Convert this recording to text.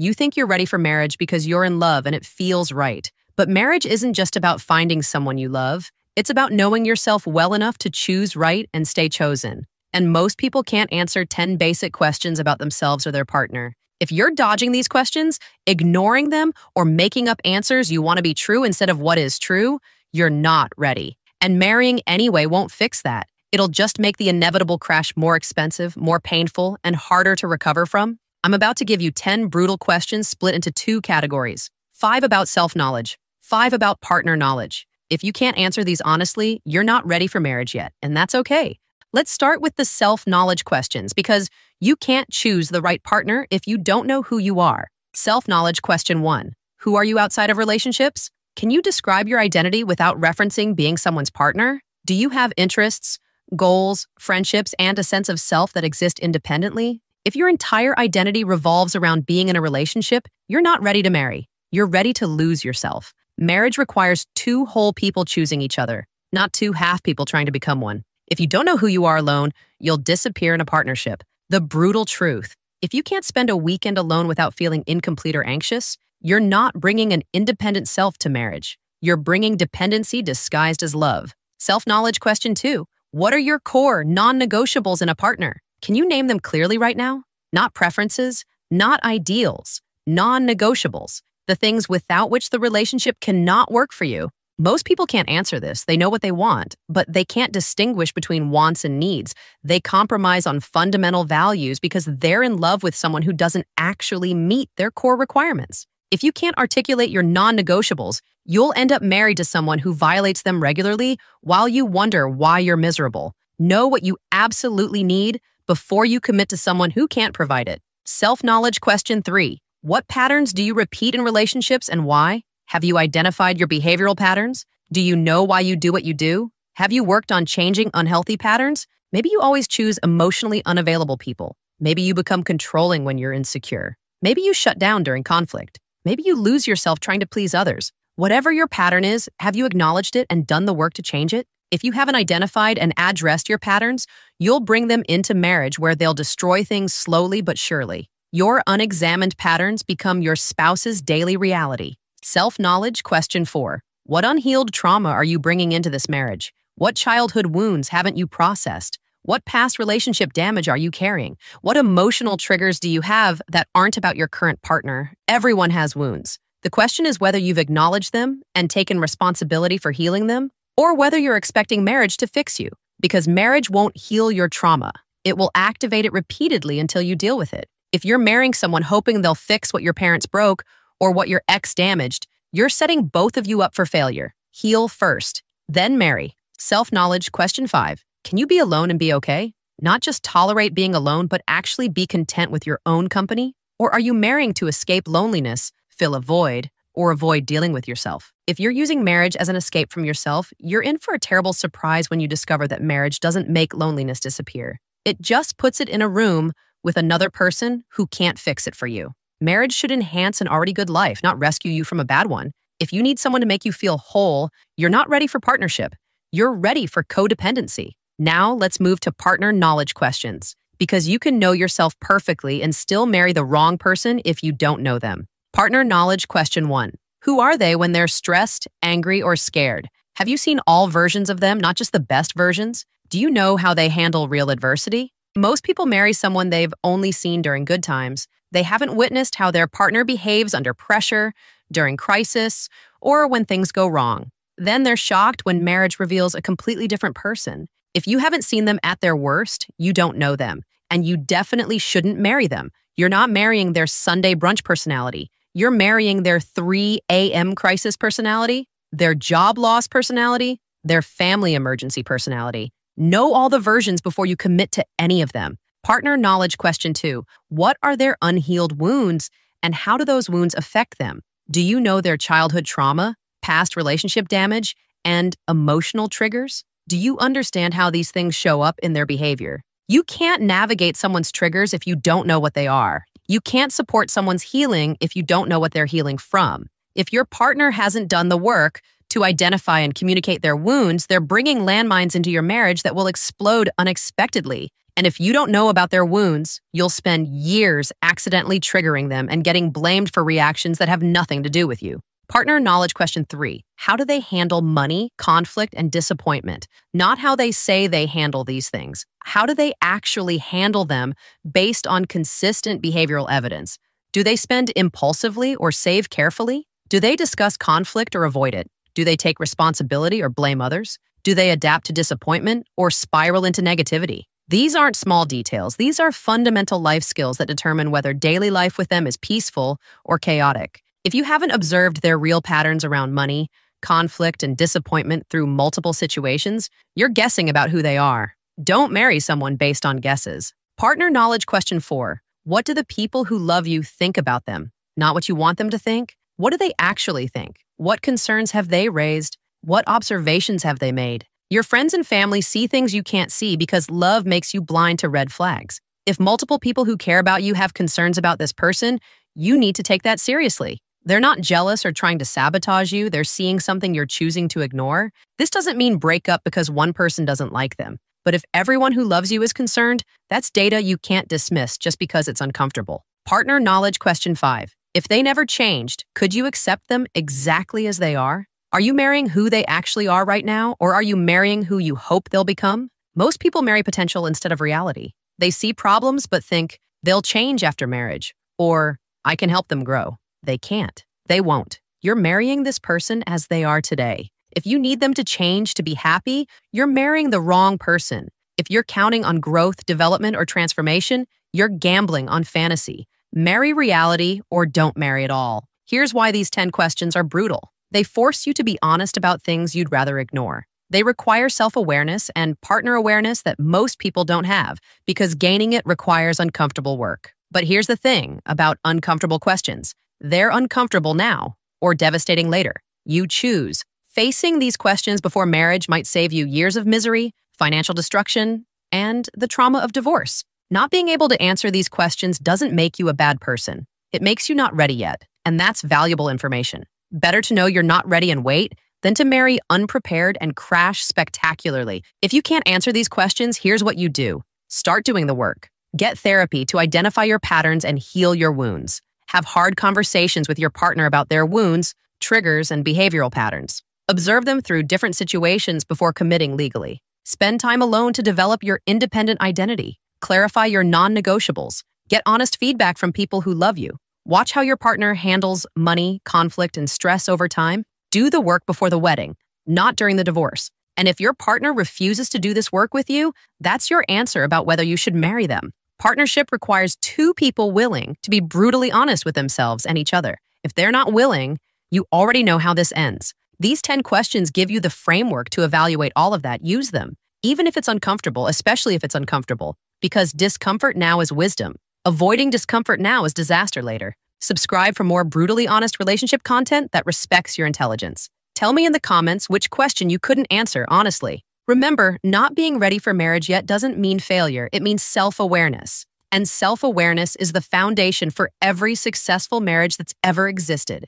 You think you're ready for marriage because you're in love and it feels right. But marriage isn't just about finding someone you love. It's about knowing yourself well enough to choose right and stay chosen. And most people can't answer 10 basic questions about themselves or their partner. If you're dodging these questions, ignoring them, or making up answers you want to be true instead of what is true, you're not ready. And marrying anyway won't fix that. It'll just make the inevitable crash more expensive, more painful, and harder to recover from. I'm about to give you 10 brutal questions split into 2 categories. 5 about self-knowledge, 5 about partner knowledge. If you can't answer these honestly, you're not ready for marriage yet, and that's okay. Let's start with the self-knowledge questions because you can't choose the right partner if you don't know who you are. Self-knowledge question 1. Who are you outside of relationships? Can you describe your identity without referencing being someone's partner? Do you have interests, goals, friendships, and a sense of self that exist independently? If your entire identity revolves around being in a relationship, you're not ready to marry. You're ready to lose yourself. Marriage requires 2 whole people choosing each other, not 2 half people trying to become one. If you don't know who you are alone, you'll disappear in a partnership. The brutal truth. If you can't spend a weekend alone without feeling incomplete or anxious, you're not bringing an independent self to marriage. You're bringing dependency disguised as love. Self-knowledge question 2. What are your core non-negotiables in a partner? Can you name them clearly right now? Not preferences, not ideals, non-negotiables, the things without which the relationship cannot work for you. Most people can't answer this. They know what they want, but they can't distinguish between wants and needs. They compromise on fundamental values because they're in love with someone who doesn't actually meet their core requirements. If you can't articulate your non-negotiables, you'll end up married to someone who violates them regularly while you wonder why you're miserable. Know what you absolutely need before you commit to someone who can't provide it. Self-knowledge question 3. What patterns do you repeat in relationships and why? Have you identified your behavioral patterns? Do you know why you do what you do? Have you worked on changing unhealthy patterns? Maybe you always choose emotionally unavailable people. Maybe you become controlling when you're insecure. Maybe you shut down during conflict. Maybe you lose yourself trying to please others. Whatever your pattern is, have you acknowledged it and done the work to change it? If you haven't identified and addressed your patterns, you'll bring them into marriage where they'll destroy things slowly but surely. Your unexamined patterns become your spouse's daily reality. Self-knowledge question 4. What unhealed trauma are you bringing into this marriage? What childhood wounds haven't you processed? What past relationship damage are you carrying? What emotional triggers do you have that aren't about your current partner? Everyone has wounds. The question is whether you've acknowledged them and taken responsibility for healing them, or whether you're expecting marriage to fix you. Because marriage won't heal your trauma. It will activate it repeatedly until you deal with it. If you're marrying someone hoping they'll fix what your parents broke or what your ex damaged, you're setting both of you up for failure. Heal first, then marry. Self-knowledge question 5. Can you be alone and be okay? Not just tolerate being alone, but actually be content with your own company? Or are you marrying to escape loneliness, fill a void, or avoid dealing with yourself? If you're using marriage as an escape from yourself, you're in for a terrible surprise when you discover that marriage doesn't make loneliness disappear. It just puts it in a room with another person who can't fix it for you. Marriage should enhance an already good life, not rescue you from a bad one. If you need someone to make you feel whole, you're not ready for partnership. You're ready for codependency. Now let's move to partner knowledge questions, because you can know yourself perfectly and still marry the wrong person if you don't know them. Partner knowledge question 1. Who are they when they're stressed, angry, or scared? Have you seen all versions of them, not just the best versions? Do you know how they handle real adversity? Most people marry someone they've only seen during good times. They haven't witnessed how their partner behaves under pressure, during crisis, or when things go wrong. Then they're shocked when marriage reveals a completely different person. If you haven't seen them at their worst, you don't know them, and you definitely shouldn't marry them. You're not marrying their Sunday brunch personality. You're marrying their 3 a.m. crisis personality, their job loss personality, their family emergency personality. Know all the versions before you commit to any of them. Partner knowledge question 2. What are their unhealed wounds, and how do those wounds affect them? Do you know their childhood trauma, past relationship damage, and emotional triggers? Do you understand how these things show up in their behavior? You can't navigate someone's triggers if you don't know what they are. You can't support someone's healing if you don't know what they're healing from. If your partner hasn't done the work to identify and communicate their wounds, they're bringing landmines into your marriage that will explode unexpectedly. And if you don't know about their wounds, you'll spend years accidentally triggering them and getting blamed for reactions that have nothing to do with you. Partner knowledge question 3. How do they handle money, conflict, and disappointment? Not how they say they handle these things. How do they actually handle them based on consistent behavioral evidence? Do they spend impulsively or save carefully? Do they discuss conflict or avoid it? Do they take responsibility or blame others? Do they adapt to disappointment or spiral into negativity? These aren't small details. These are fundamental life skills that determine whether daily life with them is peaceful or chaotic. If you haven't observed their real patterns around money, conflict, and disappointment through multiple situations, you're guessing about who they are. Don't marry someone based on guesses. Partner knowledge question 4. What do the people who love you think about them? Not what you want them to think. What do they actually think? What concerns have they raised? What observations have they made? Your friends and family see things you can't see because love makes you blind to red flags. If multiple people who care about you have concerns about this person, you need to take that seriously. They're not jealous or trying to sabotage you. They're seeing something you're choosing to ignore. This doesn't mean break up because one person doesn't like them. But if everyone who loves you is concerned, that's data you can't dismiss just because it's uncomfortable. Partner knowledge question 5. If they never changed, could you accept them exactly as they are? Are you marrying who they actually are right now, or are you marrying who you hope they'll become? Most people marry potential instead of reality. They see problems but think, they'll change after marriage, or I can help them grow. They can't. They won't. You're marrying this person as they are today. If you need them to change to be happy, you're marrying the wrong person. If you're counting on growth, development, or transformation, you're gambling on fantasy. Marry reality or don't marry at all. Here's why these 10 questions are brutal. They force you to be honest about things you'd rather ignore. They require self-awareness and partner awareness that most people don't have because gaining it requires uncomfortable work. But here's the thing about uncomfortable questions. They're uncomfortable now or devastating later. You choose. Facing these questions before marriage might save you years of misery, financial destruction, and the trauma of divorce. Not being able to answer these questions doesn't make you a bad person. It makes you not ready yet, and that's valuable information. Better to know you're not ready and wait than to marry unprepared and crash spectacularly. If you can't answer these questions, here's what you do. Start doing the work. Get therapy to identify your patterns and heal your wounds. Have hard conversations with your partner about their wounds, triggers, and behavioral patterns. Observe them through different situations before committing legally. Spend time alone to develop your independent identity. Clarify your non-negotiables. Get honest feedback from people who love you. Watch how your partner handles money, conflict, and stress over time. Do the work before the wedding, not during the divorce. And if your partner refuses to do this work with you, that's your answer about whether you should marry them. Partnership requires 2 people willing to be brutally honest with themselves and each other. If they're not willing, you already know how this ends. These 10 questions give you the framework to evaluate all of that. Use them, even if it's uncomfortable, especially if it's uncomfortable, because discomfort now is wisdom. Avoiding discomfort now is disaster later. Subscribe for more brutally honest relationship content that respects your intelligence. Tell me in the comments which question you couldn't answer honestly. Remember, not being ready for marriage yet doesn't mean failure. It means self-awareness. And self-awareness is the foundation for every successful marriage that's ever existed.